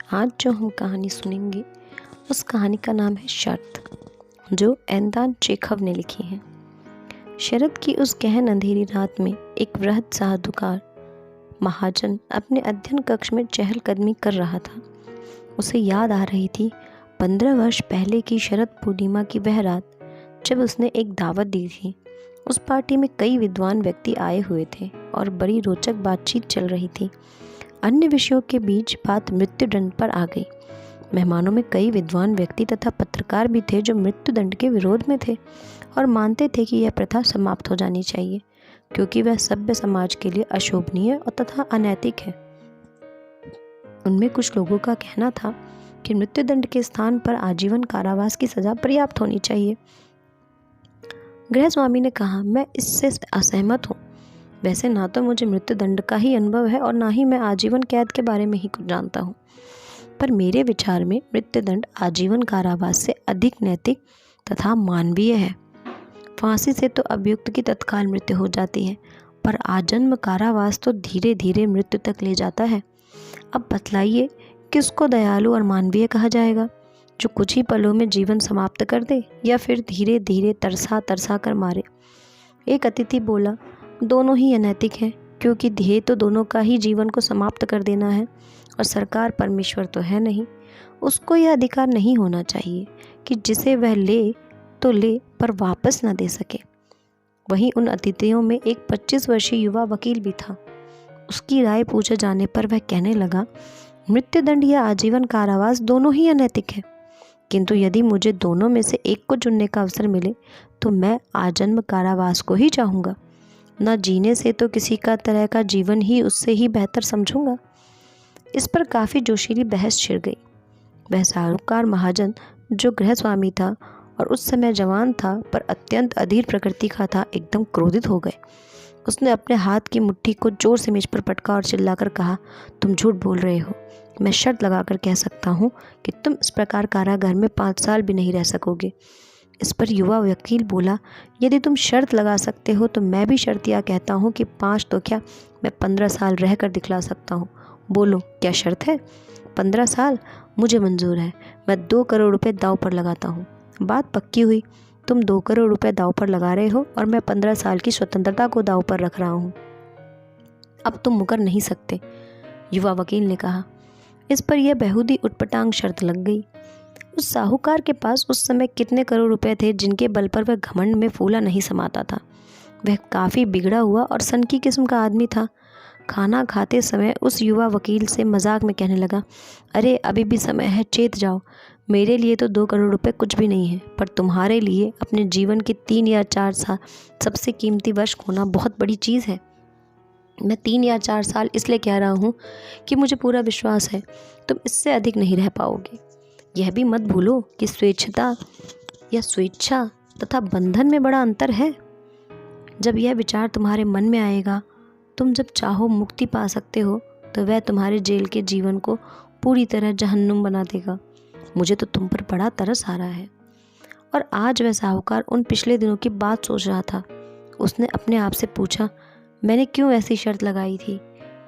आज जो हम कहानी सुनेंगे उस कहानी का नाम है शर्त, जो एंदान चेखव ने लिखी है। शरद की उस गहन अंधेरी रात में एक वृहद साधुकार महाजन अपने अध्ययन कक्ष में चहलकदमी कर रहा था। उसे याद आ रही थी 15 वर्ष पहले की शरद पूर्णिमा की वह रात जब उसने एक दावत दी थी। उस पार्टी में कई विद्वान व्यक्ति आए हुए थे और बड़ी रोचक बातचीत चल रही थी। अन्य विषयों के बीच बात मृत्युदंड पर आ गई। मेहमानों में कई विद्वान व्यक्ति तथा पत्रकार भी थे जो मृत्युदंड के विरोध में थे और मानते थे कि यह प्रथा समाप्त हो जानी चाहिए, क्योंकि वह सभ्य समाज के लिए अशोभनीय और तथा अनैतिक है। उनमें कुछ लोगों का कहना था कि मृत्युदंड के स्थान पर आजीवन कारावास की सजा पर्याप्त होनी चाहिए। गृहस्वामी ने कहा, मैं इससे असहमत हूँ। वैसे ना तो मुझे मृत्युदंड का ही अनुभव है और ना ही मैं आजीवन कैद के बारे में ही कुछ जानता हूँ, पर मेरे विचार में मृत्युदंड आजीवन कारावास से अधिक नैतिक तथा मानवीय है। फांसी से तो अभियुक्त की तत्काल मृत्यु हो जाती है, पर आजन्म कारावास तो धीरे धीरे मृत्यु तक ले जाता है। अब बतलाइए, किसको दयालु और मानवीय कहा जाएगा, जो कुछ ही पलों में जीवन समाप्त कर दे या फिर धीरे धीरे तरसा तरसा कर मारे। एक अतिथि बोला, दोनों ही अनैतिक हैं, क्योंकि ध्येय तो दोनों का ही जीवन को समाप्त कर देना है और सरकार परमेश्वर तो है नहीं। उसको यह अधिकार नहीं होना चाहिए कि जिसे वह ले तो ले पर वापस ना दे सके। वहीं उन अतिथियों में एक 25 वर्षीय युवा वकील भी था। उसकी राय पूछे जाने पर वह कहने लगा, मृत्युदंड या आजीवन कारावास दोनों ही अनैतिक है, किंतु यदि मुझे दोनों में से एक को चुनने का अवसर मिले तो मैं आजन्म कारावास को ही चाहूँगा। न जीने से तो किसी का तरह का जीवन ही उससे ही बेहतर समझूंगा। इस पर काफ़ी जोशीली बहस छिड़ गई। वह साहूकार महाजन, जो गृहस्वामी था और उस समय जवान था पर अत्यंत अधीर प्रकृति का था, एकदम क्रोधित हो गए। उसने अपने हाथ की मुट्ठी को जोर से मेज पर पटका और चिल्लाकर कहा, तुम झूठ बोल रहे हो। मैं शर्त लगाकर कह सकता हूँ कि तुम इस प्रकार कारागार में 5 साल भी नहीं रह सकोगे। इस पर युवा वकील बोला, यदि तुम शर्त लगा सकते हो तो मैं भी शर्तिया कहता हूँ कि 5 तो क्या, मैं 15 साल रह कर दिखला सकता हूँ। बोलो, क्या शर्त है? 15 साल मुझे मंजूर है। मैं 2 करोड़ रुपए दांव पर लगाता हूँ। बात पक्की हुई। तुम 2 करोड़ रुपए दांव पर लगा रहे हो और मैं 15 साल की स्वतंत्रता को दांव पर रख रहा हूँ। अब तुम मुकर नहीं सकते, युवा वकील ने कहा। इस पर यह बेहूदी उटपटांग शर्त लग गई। उस साहूकार के पास उस समय कितने करोड़ रुपए थे जिनके बल पर वह घमंड में फूला नहीं समाता था। वह काफ़ी बिगड़ा हुआ और सनकी किस्म का आदमी था। खाना खाते समय उस युवा वकील से मजाक में कहने लगा, अरे अभी भी समय है, चेत जाओ। मेरे लिए तो 2 करोड़ रुपए कुछ भी नहीं है, पर तुम्हारे लिए अपने जीवन के 3 या 4 साल सबसे कीमती वर्ष खोना बहुत बड़ी चीज़ है। मैं 3 या 4 साल इसलिए कह रहा हूँ कि मुझे पूरा विश्वास है तुम इससे अधिक नहीं रह पाओगे। यह भी मत भूलो कि स्वेच्छा तथा बंधन में बड़ा अंतर है। जब यह विचार तुम्हारे मन में आएगा, तुम जब चाहो मुक्ति पा सकते हो, तो वह तुम्हारे जेल के जीवन को पूरी तरह जहन्नुम बना देगा। मुझे तो तुम पर बड़ा तरस आ रहा है। और आज वह साहूकार उन पिछले दिनों की बात सोच रहा था। उसने अपने आप से पूछा, मैंने क्यों ऐसी शर्त लगाई थी?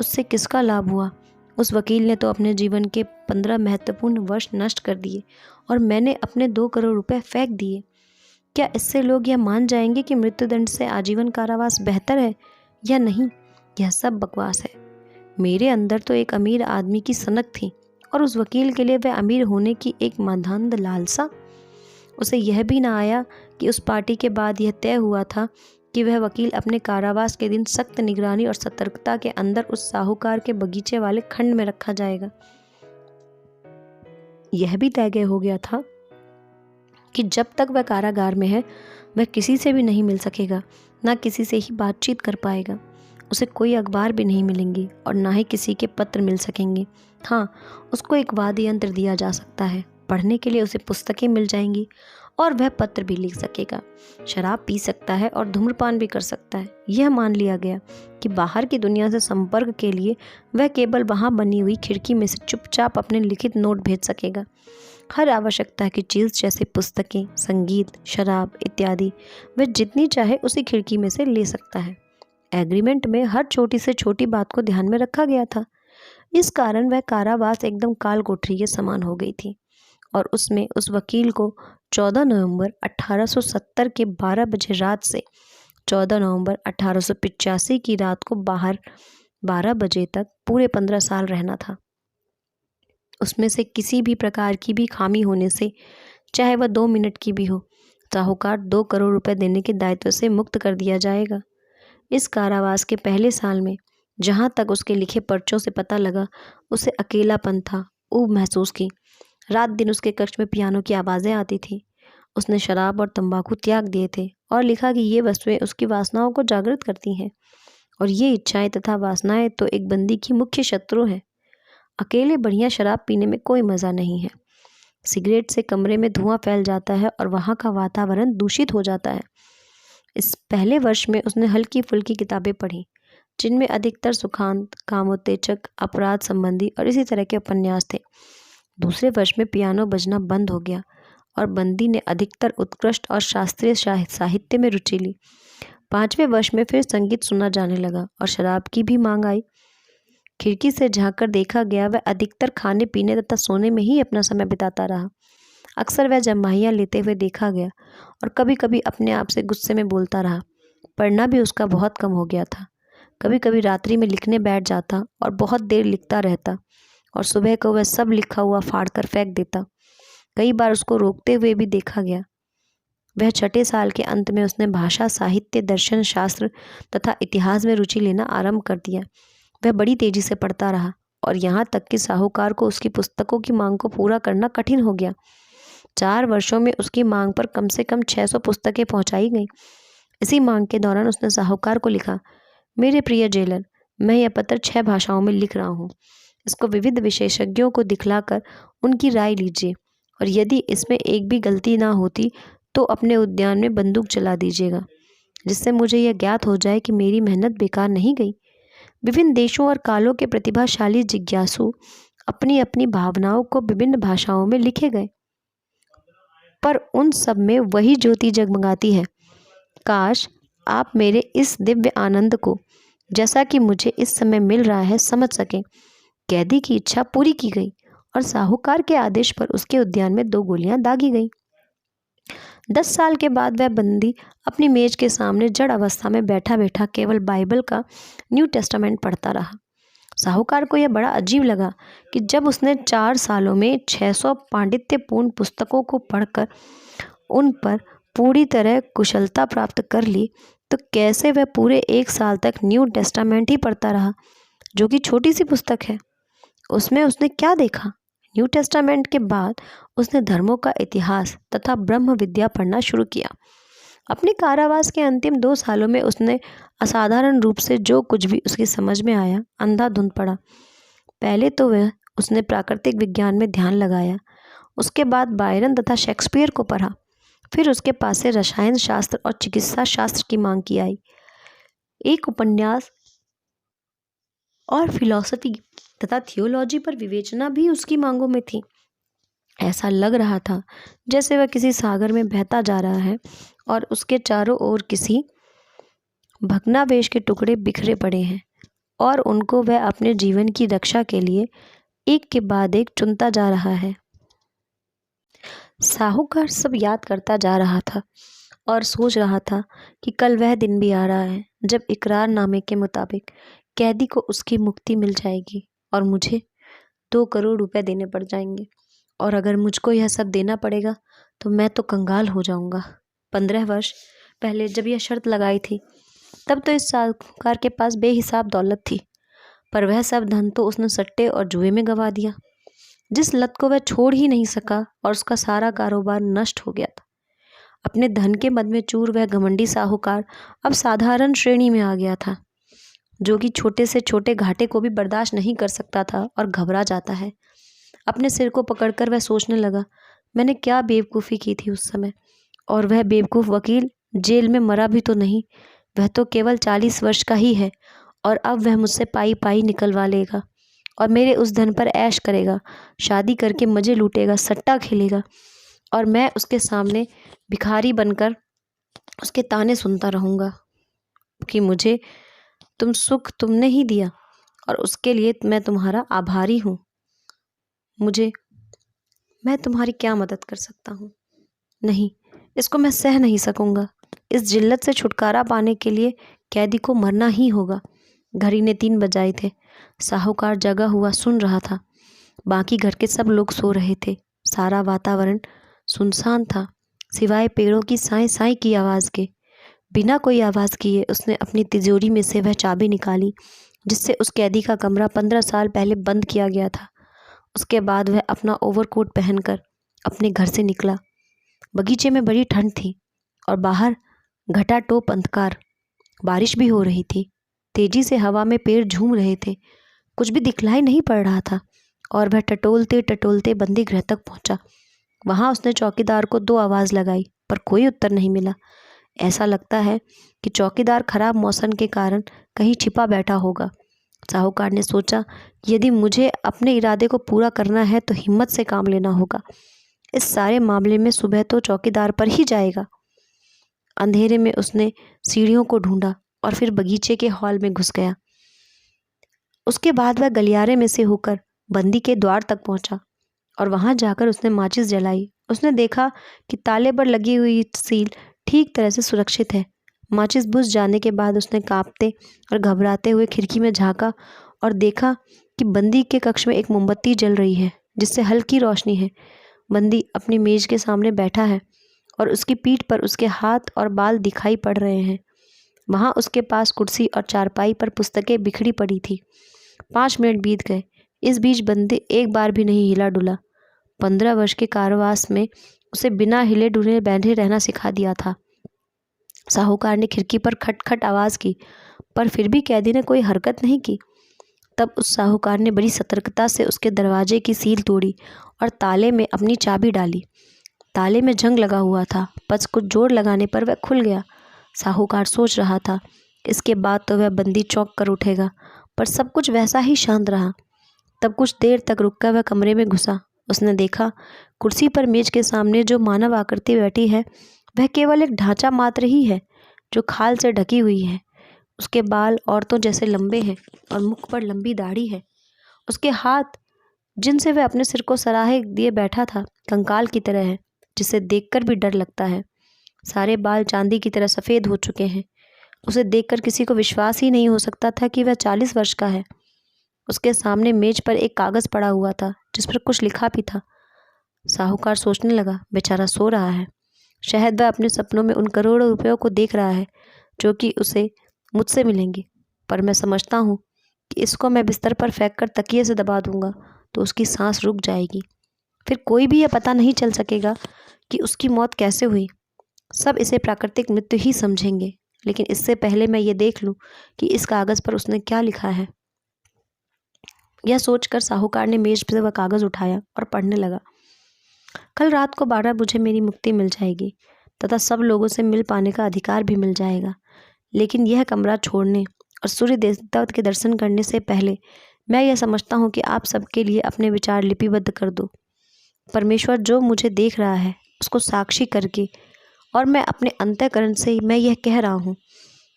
उससे किसका लाभ हुआ? उस वकील ने तो अपने जीवन के 15 महत्वपूर्ण वर्ष नष्ट कर दिए और मैंने अपने 2 करोड़ रुपए फेंक दिए। क्या इससे लोग यह मान जाएंगे कि मृत्युदंड से आजीवन कारावास बेहतर है या नहीं? यह सब बकवास है। मेरे अंदर तो एक अमीर आदमी की सनक थी और उस वकील के लिए वह अमीर होने की एक मांधांध लालसा। उसे यह भी ना आया कि उस पार्टी के बाद यह तय हुआ था कि वह वकील अपने कारावास के दिन सख्त निगरानी और सतर्कता के अंदर उस साहूकार के बगीचे वाले खंड में रखा जाएगा। यह भी तय हो गया था कि जब तक वह कारागार में है, वह किसी से भी नहीं मिल सकेगा, ना किसी से ही बातचीत कर पाएगा। उसे कोई अखबार भी नहीं मिलेंगी और ना ही किसी के पत्र मिल सकेंगे। हाँ, उसको एक वाद्य यंत्र दिया जा सकता है, पढ़ने के लिए उसे पुस्तकें मिल जाएंगी और वह पत्र भी लिख सकेगा। शराब पी सकता है और धूम्रपान भी कर सकता है। यह मान लिया गया कि बाहर की दुनिया से संपर्क के लिए वह केवल वहाँ बनी हुई खिड़की में से चुपचाप अपने लिखित नोट भेज सकेगा। हर आवश्यकता की चीज़ जैसे पुस्तकें, संगीत, शराब इत्यादि वह जितनी चाहे उसी खिड़की में से ले सकता है। एग्रीमेंट में हर छोटी से छोटी बात को ध्यान में रखा गया था। इस कारण वह कारावास एकदम काल कोठरी के समान हो गई थी और उसमें उस वकील को 14 नवंबर 1870 के 12 बजे रात से 14 नवंबर 1885 की रात को बाहर 12 बजे तक पूरे 15 साल रहना था। उसमें से किसी भी प्रकार की भी खामी होने से, चाहे वह 2 मिनट की भी हो, साहूकार 2 करोड़ रुपए देने के दायित्व से मुक्त कर दिया जाएगा। इस कारावास के पहले साल में जहाँ तक उसके लिखे पर्चों से पता लगा, उसे अकेलापन था, ऊब महसूस की। रात दिन उसके कक्ष में पियानो की आवाज़ें आती थी। उसने शराब और तंबाकू त्याग दिए थे और लिखा कि ये वस्तुएं उसकी वासनाओं को जागृत करती हैं और ये इच्छाएं तथा वासनाएं तो एक बंदी की मुख्य शत्रु हैं। अकेले बढ़िया शराब पीने में कोई मज़ा नहीं है। सिगरेट से कमरे में धुआं फैल जाता है और वहाँ का वातावरण दूषित हो जाता है। इस पहले वर्ष में उसने हल्की फुल्की किताबें पढ़ी, जिनमें अधिकतर सुखांत, कामोत्तेजक, अपराध संबंधी और इसी तरह के उपन्यास थे। दूसरे वर्ष में पियानो बजना बंद हो गया और बंदी ने अधिकतर उत्कृष्ट और शास्त्रीय साहित्य में रुचि ली। 5वें वर्ष में फिर संगीत सुना जाने लगा और शराब की भी मांग आई। खिड़की से झांककर देखा गया, वह अधिकतर खाने पीने तथा सोने में ही अपना समय बिताता रहा। अक्सर वह जम्हाइयाँ लेते हुए देखा गया और कभी कभी अपने आप से गुस्से में बोलता रहा। पढ़ना भी उसका बहुत कम हो गया था। कभी कभी रात्रि में लिखने बैठ जाता और बहुत देर लिखता रहता और सुबह को वह सब लिखा हुआ फाड़ कर फेंक देता। कई बार उसको रोकते हुए भी देखा गया। वह 6ठे साल के अंत में उसने भाषा, साहित्य, दर्शन, शास्त्र तथा इतिहास में रुचि लेना आरंभ कर दिया। वह बड़ी तेजी से पढ़ता रहा और यहाँ तक कि साहूकार को उसकी पुस्तकों की मांग को पूरा करना कठिन हो गया। 4 वर्षों में उसकी मांग पर कम से कम 600 पुस्तकें पहुंचाई गईं। इसी मांग के दौरान उसने साहूकार को लिखा, मेरे प्रिय जेलर, मैं यह पत्र 6 भाषाओं में लिख रहा हूँ। इसको विविध विशेषज्ञों को दिखलाकर उनकी राय लीजिए और यदि इसमें एक भी गलती ना होती तो अपने उद्यान में बंदूक चला दीजिएगा, जिससे मुझे यह ज्ञात हो जाए कि मेरी मेहनत बेकार नहीं गई। विभिन्न देशों और कालों के प्रतिभाशाली जिज्ञासु अपनी अपनी भावनाओं को विभिन्न भाषाओं में लिखे गए, पर उन सब में वही ज्योति जगमगाती है। काश आप मेरे इस दिव्य आनंद को, जैसा कि मुझे इस समय मिल रहा है, समझ सकें। कैदी की इच्छा पूरी की गई और साहूकार के आदेश पर उसके उद्यान में 2 गोलियां दागी गईं। 10 साल के बाद वह बंदी अपनी मेज के सामने जड़ अवस्था में बैठा बैठा केवल बाइबल का न्यू टेस्टामेंट पढ़ता रहा। साहूकार को यह बड़ा अजीब लगा कि जब उसने 4 सालों में 600 पांडित्यपूर्ण पुस्तकों को पढ़कर उन पर पूरी तरह कुशलता प्राप्त कर ली, तो कैसे वह पूरे 1 साल तक न्यू टेस्टामेंट ही पढ़ता रहा, जो कि छोटी सी पुस्तक है। उसमें उसने क्या देखा? न्यू टेस्टामेंट के बाद उसने धर्मों का इतिहास तथा ब्रह्म विद्या पढ़ना शुरू किया। अपने कारावास के अंतिम 2 सालों में उसने असाधारण रूप से जो कुछ भी उसकी समझ में आया, अंधाधुंध पढ़ा। पहले तो उसने प्राकृतिक विज्ञान में ध्यान लगाया, उसके बाद बायरन तथा शेक्सपियर को पढ़ा, फिर उसके पास से रसायन शास्त्र और चिकित्सा शास्त्र की मांग की आई। एक उपन्यास और फिलॉसफी तथा थियोलॉजी पर विवेचना भी उसकी मांगों में थी। ऐसा लग रहा था जैसे वह किसी सागर में बहता जा रहा है और उसके चारों ओर किसी भग्नावशेष के टुकड़े बिखरे पड़े हैं और उनको वह अपने जीवन की रक्षा के लिए एक के बाद एक चुनता जा रहा है। साहूकार सब याद करता जा रहा था और सोच रहा था कि कल वह दिन भी आ रहा है जब इकरारनामे के मुताबिक कैदी को उसकी मुक्ति मिल जाएगी और मुझे 2 करोड़ रुपए देने पड़ जाएंगे, और अगर मुझको यह सब देना पड़ेगा तो मैं तो कंगाल हो जाऊंगा। 15 वर्ष पहले जब यह शर्त लगाई थी, तब तो इस साहूकार के पास बेहिसाब दौलत थी, पर वह सब धन तो उसने सट्टे और जुए में गंवा दिया, जिस लत को वह छोड़ ही नहीं सका, और उसका सारा कारोबार नष्ट हो गया था। अपने धन के मद में चूर वह घमंडी साहूकार अब साधारण श्रेणी में आ गया था, जो कि छोटे से छोटे घाटे को भी बर्दाश्त नहीं कर सकता था और घबरा जाता है। अपने सिर को पकड़कर वह सोचने लगा, मैंने क्या बेवकूफ़ी की थी उस समय, और वह बेवकूफ़ वकील जेल में मरा भी तो नहीं, वह तो केवल 40 वर्ष का ही है, और अब वह मुझसे पाई पाई निकलवा लेगा और मेरे उस धन पर ऐश करेगा, शादी करके मज़े लूटेगा, सट्टा खेलेगा, और मैं उसके सामने भिखारी बनकर उसके ताने सुनता रहूँगा कि मुझे सुख तुमने ही दिया और उसके लिए मैं तुम्हारा आभारी हूँ। मैं तुम्हारी क्या मदद कर सकता हूँ? नहीं, इसको मैं सह नहीं सकूंगा। इस जिल्लत से छुटकारा पाने के लिए कैदी को मरना ही होगा। घड़ी ने 3 बजाए थे। साहूकार जगा हुआ सुन रहा था। बाकी घर के सब लोग सो रहे थे। सारा वातावरण सुनसान था, सिवाय पेड़ों की साई साई की आवाज़ के। बिना कोई आवाज़ किए उसने अपनी तिजोरी में से वह चाबी निकाली जिससे उस कैदी का कमरा 15 साल पहले बंद किया गया था। उसके बाद वह अपना ओवरकोट पहनकर अपने घर से निकला। बगीचे में बड़ी ठंड थी और बाहर घटाटोप अंधकार। बारिश भी हो रही थी। तेजी से हवा में पेड़ झूम रहे थे। कुछ भी दिखलाई नहीं पड़ रहा था और वह टटोलते टटोलते बंदी गृह तक पहुंचा। वहां उसने चौकीदार को 2 आवाज़ लगाई पर कोई उत्तर नहीं मिला। ऐसा लगता है कि चौकीदार खराब मौसम के कारण कहीं छिपा बैठा होगा। साहूकार ने सोचा कि यदि मुझे अपने इरादे को पूरा करना है तो हिम्मत से काम लेना होगा। इस सारे मामले में सुबह तो चौकीदार पर ही जाएगा। अंधेरे में उसने सीढ़ियों को ढूंढा और फिर बगीचे के हॉल में घुस गया। उसके बाद वह गलियारे में से होकर बंदी के द्वार तक पहुंचा और वहां जाकर उसने माचिस जलाई। उसने देखा कि ताले पर लगी हुई सील ठीक तरह से सुरक्षित है। माचिस बुझ जाने के बाद उसने कांपते और घबराते हुए खिड़की में झांका और देखा कि बंदी के कक्ष में एक मोमबत्ती जल रही है जिससे हल्की रोशनी है। बंदी अपनी मेज के सामने बैठा है और उसकी पीठ पर उसके हाथ और बाल दिखाई पड़ रहे हैं। वहाँ उसके पास कुर्सी और चारपाई पर पुस्तकें बिखरी पड़ी थी। 5 मिनट बीत गए। इस बीच बंदी एक बार भी नहीं हिला डुला। 15 वर्ष के कारावास में उसे बिना हिले डुले बैठे रहना सिखा दिया था। साहूकार ने खिड़की पर खटखट आवाज़ की पर फिर भी कैदी ने कोई हरकत नहीं की। तब उस साहूकार ने बड़ी सतर्कता से उसके दरवाजे की सील तोड़ी और ताले में अपनी चाबी डाली। ताले में जंग लगा हुआ था, बस कुछ जोर लगाने पर वह खुल गया। साहूकार सोच रहा था, इसके बाद तो वह बंदी चौंक कर उठेगा, पर सब कुछ वैसा ही शांत रहा। तब कुछ देर तक रुककर वह कमरे में घुसा। उसने देखा कुर्सी पर मेज के सामने जो मानव आकृति बैठी है वह केवल एक ढांचा मात्र ही है जो खाल से ढकी हुई है। उसके बाल औरतों जैसे लंबे हैं और मुख पर लंबी दाढ़ी है। उसके हाथ जिनसे वह अपने सिर को सराहे दिए बैठा था कंकाल की तरह है, जिसे देखकर भी डर लगता है। सारे बाल चांदी की तरह सफ़ेद हो चुके हैं। उसे देखकर किसी को विश्वास ही नहीं हो सकता था कि वह 40 वर्ष का है। उसके सामने मेज पर एक कागज़ पड़ा हुआ था जिस पर कुछ लिखा भी था। साहूकार सोचने लगा, बेचारा सो रहा है। शायद वह अपने सपनों में उन करोड़ों रुपयों को देख रहा है जो कि उसे मुझसे मिलेंगे। पर मैं समझता हूँ कि इसको मैं बिस्तर पर फेंक कर तकिए से दबा दूंगा तो उसकी सांस रुक जाएगी। फिर कोई भी यह पता नहीं चल सकेगा कि उसकी मौत कैसे हुई। सब इसे प्राकृतिक मृत्यु ही समझेंगे, लेकिन इससे पहले मैं ये देख लूँ कि इस कागज़ पर उसने क्या लिखा है। यह सोचकर साहूकार ने मेज से वह कागज़ उठाया और पढ़ने लगा। कल रात को 12 बजे मेरी मुक्ति मिल जाएगी तथा सब लोगों से मिल पाने का अधिकार भी मिल जाएगा। लेकिन यह कमरा छोड़ने और सूर्य देवता के दर्शन करने से पहले मैं यह समझता हूँ कि आप सबके लिए अपने विचार लिपिबद्ध कर दो। परमेश्वर जो मुझे देख रहा है उसको साक्षी करके और मैं अपने अंतःकरण से मैं यह कह रहा हूँ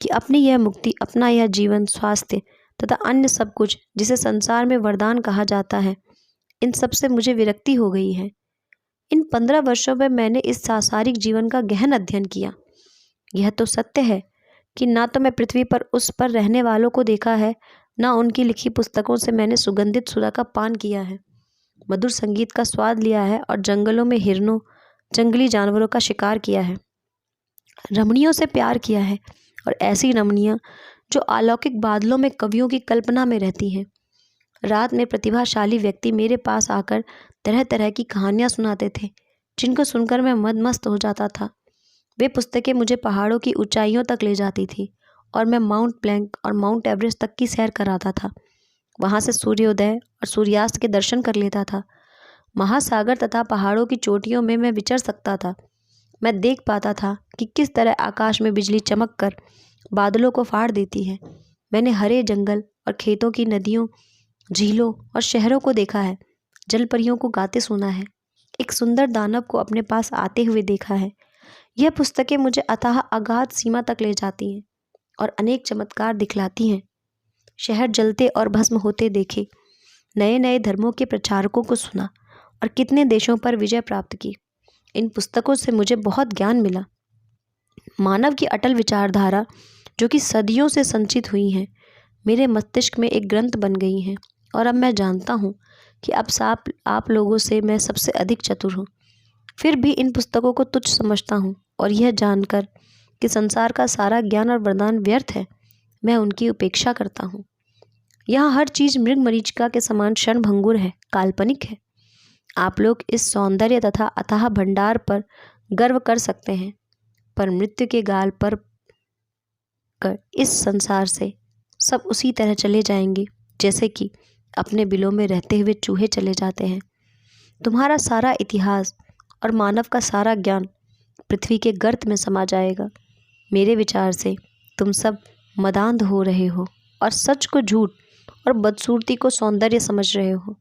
कि अपनी यह मुक्ति, अपना यह जीवन, स्वास्थ्य तथा अन्य सब कुछ जिसे संसार में वरदान कहा जाता है, इन सब से मुझे विरक्ति हो गई है। इन 15 वर्षों में मैंने इस सांसारिक जीवन का गहन अध्ययन किया। यह तो सत्य है कि ना तो मैं पृथ्वी पर उस पर रहने वालों को देखा है, ना उनकी लिखी पुस्तकों से मैंने सुगंधित सुधा का पान किया है, मधुर संगीत का स्वाद लिया है और जंगलों में हिरणों, जंगली जानवरों का शिकार किया है, रमणियों से प्यार किया है और ऐसी रमणियाँ जो अलौकिक बादलों में कवियों की कल्पना में रहती हैं। रात में प्रतिभाशाली व्यक्ति मेरे पास आकर तरह तरह की कहानियाँ सुनाते थे जिनको सुनकर मैं मदमस्त हो जाता था। वे पुस्तकें मुझे पहाड़ों की ऊंचाइयों तक ले जाती थी और मैं माउंट ब्लैंक और माउंट एवरेस्ट तक की सैर कराता था। वहाँ से सूर्योदय और सूर्यास्त के दर्शन कर लेता था। महासागर तथा पहाड़ों की चोटियों में मैं विचर सकता था। मैं देख पाता था कि किस तरह आकाश में बिजली चमक कर बादलों को फाड़ देती है। मैंने हरे जंगल और खेतों की नदियों, झीलों और शहरों को देखा है, जलपरियों को गाते सुना है, एक सुंदर दानव को अपने पास आते हुए देखा है। यह पुस्तकें मुझे अथाह अगाध सीमा तक ले जाती हैं और अनेक चमत्कार दिखलाती हैं। शहर जलते और भस्म होते देखे, नए नए धर्मों के प्रचारकों को सुना और कितने देशों पर विजय प्राप्त की। इन पुस्तकों से मुझे बहुत ज्ञान मिला। मानव की अटल विचारधारा जो कि सदियों से संचित हुई हैं, मेरे मस्तिष्क में एक ग्रंथ बन गई हैं और अब मैं जानता हूँ कि अब आप लोगों से मैं सबसे अधिक चतुर हूँ। फिर भी इन पुस्तकों को तुच्छ समझता हूँ और यह जानकर कि संसार का सारा ज्ञान और वरदान व्यर्थ है, मैं उनकी उपेक्षा करता हूँ। यहाँ हर चीज़ मृग मरीचिका के समान क्षणभंगुर है, काल्पनिक है। आप लोग इस सौंदर्य तथा अथाह भंडार पर गर्व कर सकते हैं, पर मृत्यु के गाल पर कर इस संसार से सब उसी तरह चले जाएंगे जैसे कि अपने बिलों में रहते हुए चूहे चले जाते हैं। तुम्हारा सारा इतिहास और मानव का सारा ज्ञान पृथ्वी के गर्त में समा जाएगा। मेरे विचार से तुम सब मदांध हो रहे हो और सच को झूठ और बदसूरती को सौंदर्य समझ रहे हो।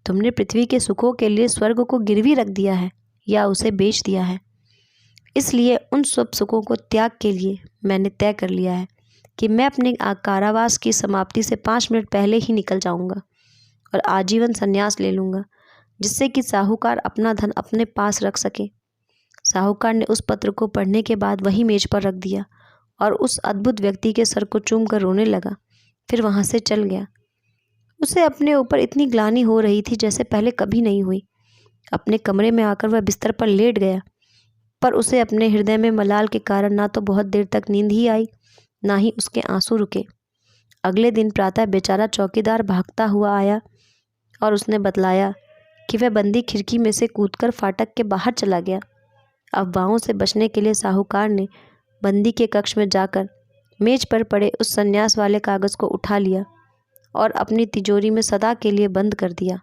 तुमने पृथ्वी के सुखों के लिए स्वर्ग को गिरवी रख दिया है या उसे बेच दिया है। इसलिए उन सब सुखों को त्याग के लिए मैंने तय कर लिया है कि मैं अपने कारावास की समाप्ति से 5 मिनट पहले ही निकल जाऊंगा और आजीवन संन्यास ले लूँगा, जिससे कि साहूकार अपना धन अपने पास रख सके। साहूकार ने उस पत्र को पढ़ने के बाद वही मेज पर रख दिया और उस अद्भुत व्यक्ति के सर को चूम कर रोने लगा। फिर वहाँ से चल गया। उसे अपने ऊपर इतनी ग्लानि हो रही थी जैसे पहले कभी नहीं हुई। अपने कमरे में आकर वह बिस्तर पर लेट गया, पर उसे अपने हृदय में मलाल के कारण ना तो बहुत देर तक नींद ही आई, ना ही उसके आंसू रुके। अगले दिन प्रातः बेचारा चौकीदार भागता हुआ आया और उसने बतलाया कि वह बंदी खिड़की में से कूदकर फाटक के बाहर चला गया। अफवाहों से बचने के लिए साहूकार ने बंदी के कक्ष में जाकर मेज पर पड़े उस सन्यास वाले कागज़ को उठा लिया और अपनी तिजोरी में सदा के लिए बंद कर दिया।